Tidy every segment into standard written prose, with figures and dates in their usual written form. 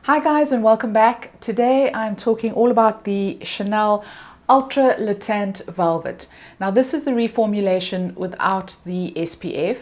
Hi guys and welcome back. Today I'm talking all about the Chanel Ultra Le Teint Velvet. Now this is the reformulation without the SPF.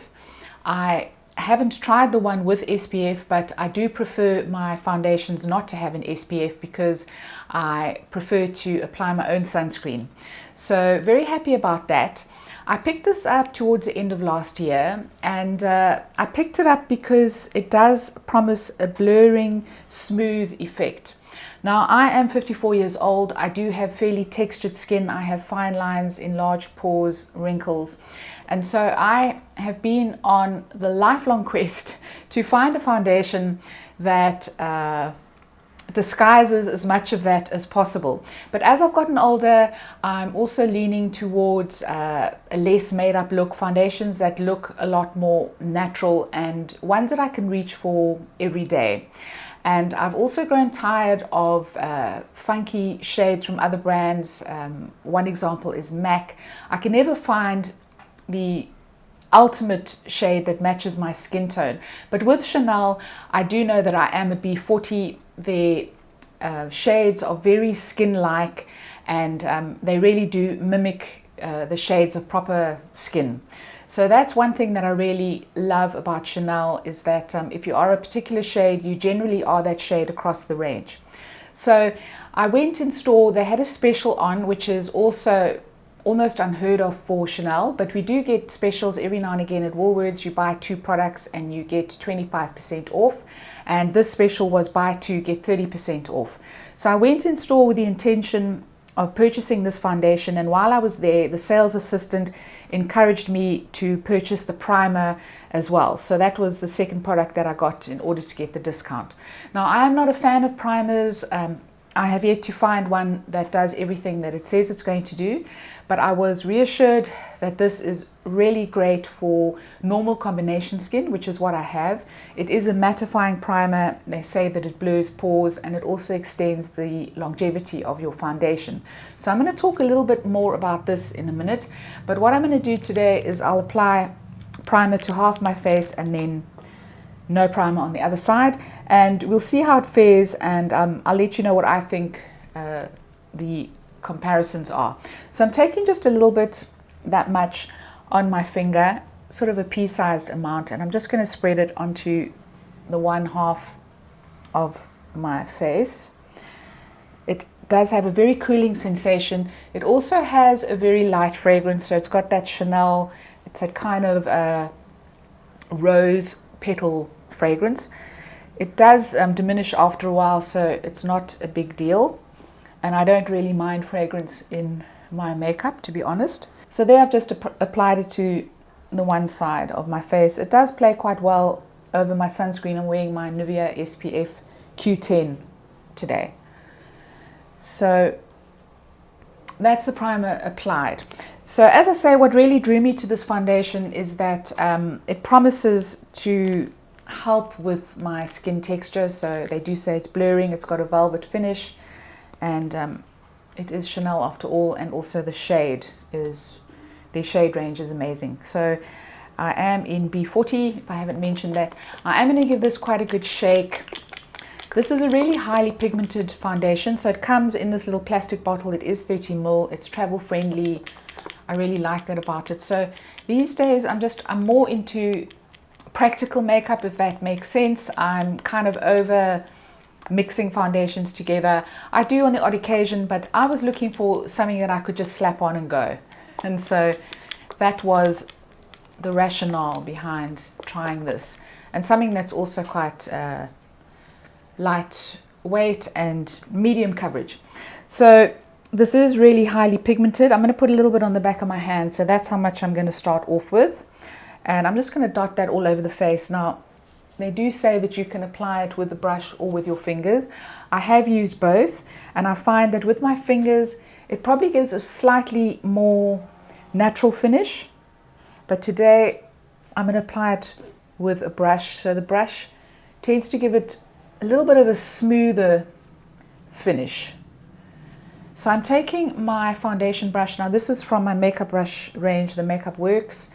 I haven't tried the one with SPF, but I do prefer my foundations not to have an SPF because I prefer to apply my own sunscreen. So very happy about that. I picked this up towards the end of last year, and I picked it up because it does promise a blurring, smooth effect. Now, I am 54 years old. I do have fairly textured skin. I have fine lines, enlarged pores, wrinkles. And so I have been on the lifelong quest to find a foundation that disguises as much of that as possible. But as I've gotten older, I'm also leaning towards a less made up look, foundations that look a lot more natural and ones that I can reach for every day. And I've also grown tired of funky shades from other brands. One example is MAC. I can never find the ultimate shade that matches my skin tone. But with Chanel, I do know that I am a B40. Their shades are very skin-like, and they really do mimic the shades of proper skin. So that's one thing that I really love about Chanel, is that if you are a particular shade, you generally are that shade across the range. So I went in store. They had a special on, which is also almost unheard of for Chanel, but we do get specials every now and again at Woolworths. You buy 2 products and you get 25% off, and this special was buy 2 get 30% off. So I went in store with the intention of purchasing this foundation, and while I was there, the sales assistant encouraged me to purchase the primer as well. So that was the second product that I got in order to get the discount. Now, I am not a fan of primers. I have yet to find one that does everything that it says it's going to do, but I was reassured that this is really great for normal combination skin, which is what I have. It is a mattifying primer. They say that it blurs pores and it also extends the longevity of your foundation. So I'm going to talk a little bit more about this in a minute, but what I'm going to do today is I'll apply primer to half my face and then no primer on the other side, and we'll see how it fares, and I'll let you know what I think the comparisons are. So I'm taking just a little bit, that much, on my finger, sort of a pea-sized amount, and I'm just going to spread it onto the one half of my face. It does have a very cooling sensation. It also has a very light fragrance, so it's got that Chanel, it's a kind of rose petal fragrance. It does diminish after a while, so it's not a big deal, and I don't really mind fragrance in my makeup, to be honest. So there I've just applied it to the one side of my face. It does play quite well over my sunscreen. I'm wearing my Nivea SPF Q10 today. So that's the primer applied. So as I say, what really drew me to this foundation is that it promises to help with my skin texture. So they do say it's blurring, it's got a velvet finish, and it is Chanel after all, and also the shade range is amazing. So I am in B40, if I haven't mentioned that. I am going to give this quite a good shake. This is a really highly pigmented foundation, so it comes in this little plastic bottle. It is 30 ml, it's travel friendly. I really like that about it. So these days I'm more into practical makeup, if that makes sense. I'm kind of over mixing foundations together. I do on the odd occasion, but I was looking for something that I could just slap on and go. And so that was the rationale behind trying this. And something that's also quite lightweight and medium coverage. So this is really highly pigmented. I'm going to put a little bit on the back of my hand, so that's how much I'm going to start off with. And I'm just going to dot that all over the face. Now, they do say that you can apply it with a brush or with your fingers. I have used both, and I find that with my fingers, it probably gives a slightly more natural finish. But today, I'm going to apply it with a brush. So the brush tends to give it a little bit of a smoother finish. So I'm taking my foundation brush. Now this is from my makeup brush range, the Makeup Worx,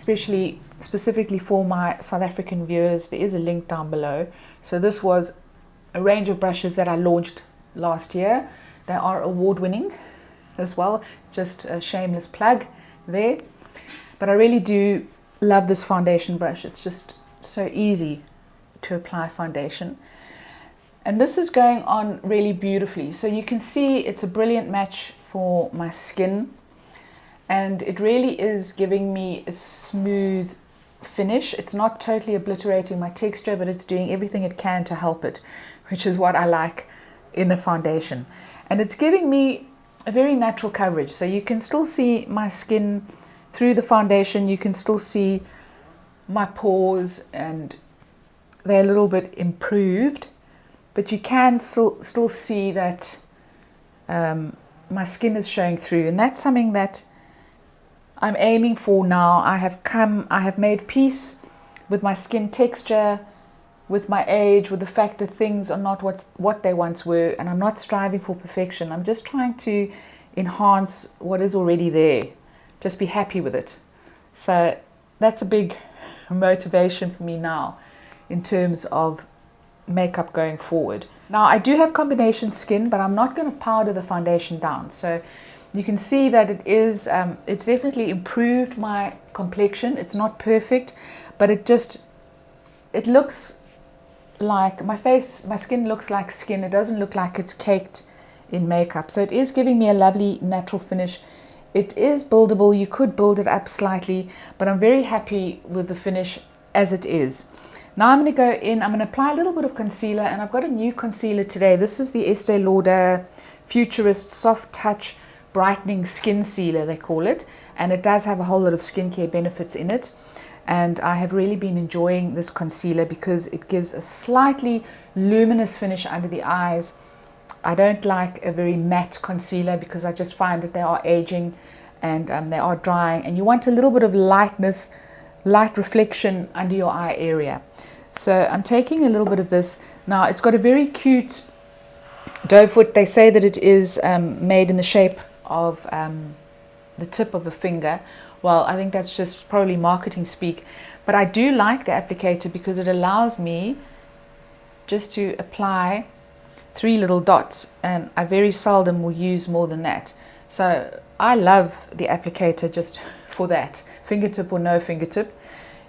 specifically for my South African viewers. There is a link down below. So this was a range of brushes that I launched last year. They are award-winning as well, just a shameless plug there. But I really do love this foundation brush. It's just so easy to apply foundation. And this is going on really beautifully. So you can see it's a brilliant match for my skin. And it really is giving me a smooth finish. It's not totally obliterating my texture, but it's doing everything it can to help it, which is what I like in the foundation. And it's giving me a very natural coverage. So you can still see my skin through the foundation. You can still see my pores, and they're a little bit improved, but you can still see that my skin is showing through, and that's something that I'm aiming for now. I have made peace with my skin texture, with my age, with the fact that things are not what they once were, and I'm not striving for perfection. I'm just trying to enhance what is already there. Just be happy with it. So that's a big motivation for me now in terms of makeup going forward. Now I do have combination skin, but I'm not going to powder the foundation down. So you can see that it is, it's definitely improved my complexion. It's not perfect, but it looks like my skin looks like skin. It doesn't look like it's caked in makeup. So it is giving me a lovely natural finish. It is buildable. You could build it up slightly, but I'm very happy with the finish as it is. Now I'm going to go in, I'm going to apply a little bit of concealer, and I've got a new concealer today. This is the Estee Lauder Futurist Soft Touch Brightening Skin Sealer, they call it. And it does have a whole lot of skincare benefits in it. And I have really been enjoying this concealer because it gives a slightly luminous finish under the eyes. I don't like a very matte concealer because I just find that they are aging and they are drying. And you want a little bit of lightness, light reflection under your eye area. So I'm taking a little bit of this. Now it's got a very cute doe foot. They say that it is made in the shape of the tip of the finger. Well, I think that's just probably marketing speak. But I do like the applicator because it allows me just to apply 3 little dots, and I very seldom will use more than that. So I love the applicator just for that, fingertip or no fingertip,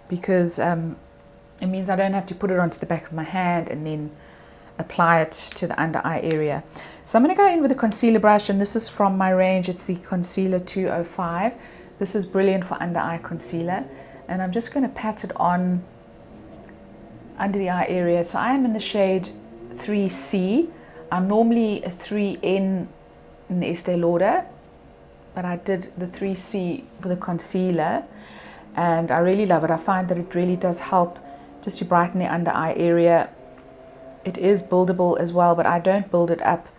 because it means I don't have to put it onto the back of my hand and then apply it to the under eye area. So I'm going to go in with a concealer brush, and this is from my range. It's the Concealer 205. This is brilliant for under eye concealer, and I'm just going to pat it on under the eye area. So I am in the shade 3C. I'm normally a 3N in the Estee Lauder, but I did the 3C for the concealer, and I really love it. I find that it really does help just to brighten the under eye area. It is buildable as well, but I don't build it up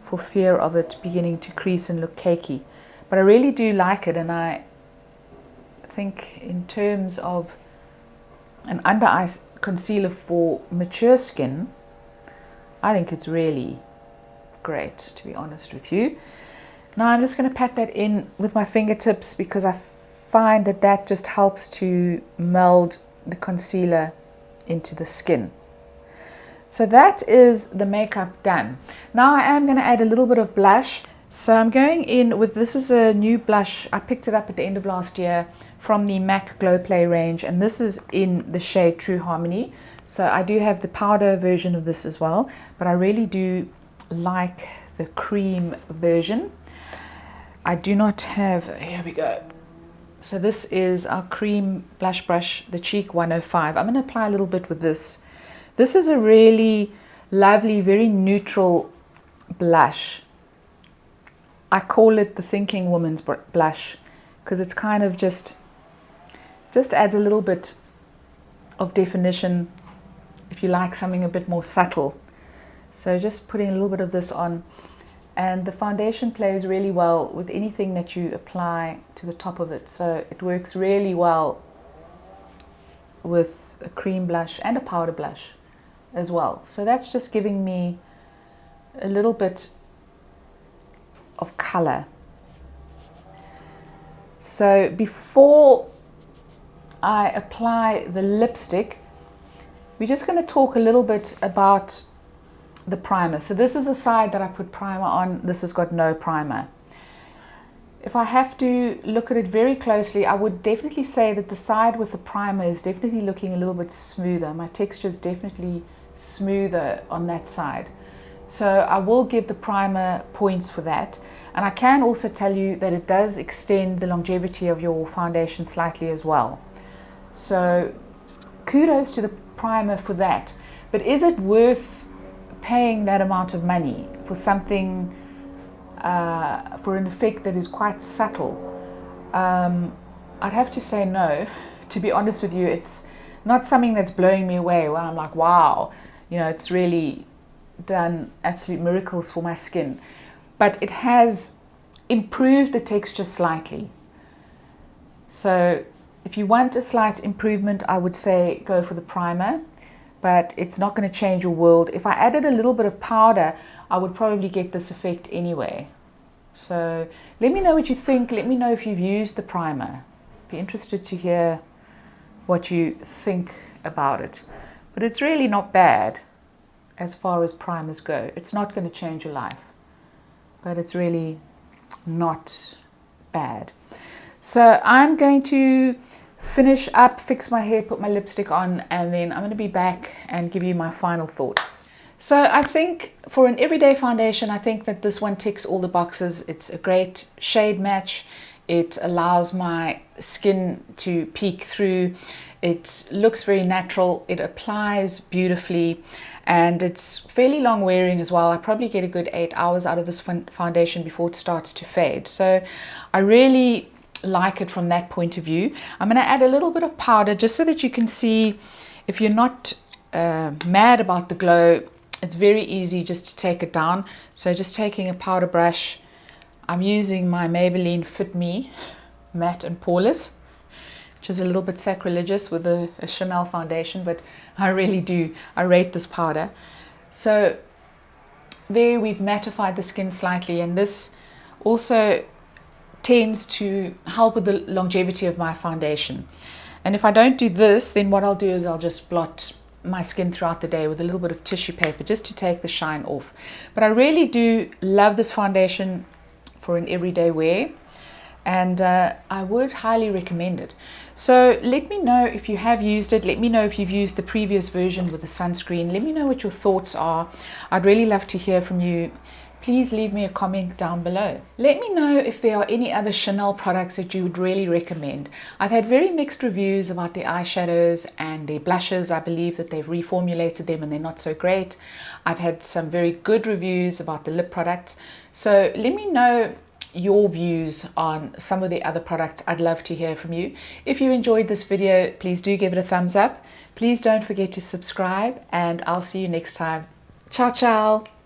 for fear of it beginning to crease and look cakey. But I really do like it, and I think in terms of an under eye concealer for mature skin, I think it's really great, to be honest with you. Now I'm just going to pat that in with my fingertips because I find that that just helps to meld the concealer into the skin. So that is the makeup done. Now I am going to add a little bit of blush. So I'm going in with, this is a new blush. I picked it up at the end of last year from the MAC Glow Play range, and this is in the shade True Harmony. So I do have the powder version of this as well, but I really do like the cream version. I do not have, here we go. So this is our cream blush brush, the Cheek 105. I'm going to apply a little bit with this. This is a really lovely, very neutral blush. I call it the Thinking Woman's blush because it's kind of just adds a little bit of definition if you like something a bit more subtle. So just putting a little bit of this on, and the foundation plays really well with anything that you apply to the top of it. So it works really well with a cream blush and a powder blush as well. So that's just giving me a little bit of color. So before I apply the lipstick, we're just going to talk a little bit about the primer. So this is a side that I put primer on. This has got no primer. If I have to look at it very closely, I would definitely say that the side with the primer is definitely looking a little bit smoother. My texture is definitely smoother on that side. So I will give the primer points for that. And I can also tell you that it does extend the longevity of your foundation slightly as well. So kudos to the primer for that. But is it worth paying that amount of money for something, for an effect that is quite subtle? I'd have to say no. To be honest with you, it's not something that's blowing me away where I'm like, wow, you know, it's really done absolute miracles for my skin. But it has improved the texture slightly. So if you want a slight improvement, I would say go for the primer, but it's not going to change your world. If I added a little bit of powder, I would probably get this effect anyway. So let me know what you think. Let me know if you've used the primer. Be interested to hear what you think about it. But it's really not bad as far as primers go. It's not going to change your life, but it's really not bad. So I'm going to finish up, fix my hair, put my lipstick on, and then I'm going to be back and give you my final thoughts. So I think for an everyday foundation, I think that this one ticks all the boxes. It's a great shade match. It allows my skin to peek through. It looks very natural. It applies beautifully, and it's fairly long wearing as well. I probably get a good 8 hours out of this foundation before it starts to fade. So I really like it from that point of view. I'm going to add a little bit of powder just so that you can see if you're not mad about the glow. It's very easy just to take it down. So just taking a powder brush, I'm using my Maybelline Fit Me Matte and Poreless, which is a little bit sacrilegious with a Chanel foundation, but I really do. I rate this powder. So there we've mattified the skin slightly, and this also tends to help with the longevity of my foundation. And if I don't do this, then what I'll do is I'll just blot my skin throughout the day with a little bit of tissue paper just to take the shine off. But I really do love this foundation for an everyday wear, and I would highly recommend it. So let me know if you have used it. Let me know if you've used the previous version with the sunscreen. Let me know what your thoughts are. I'd really love to hear from you. Please leave me a comment down below. Let me know if there are any other Chanel products that you would really recommend. I've had very mixed reviews about their eyeshadows and their blushes. I believe that they've reformulated them and they're not so great. I've had some very good reviews about the lip products. So let me know your views on some of the other products. I'd love to hear from you. If you enjoyed this video, please do give it a thumbs up. Please don't forget to subscribe, and I'll see you next time. Ciao, ciao.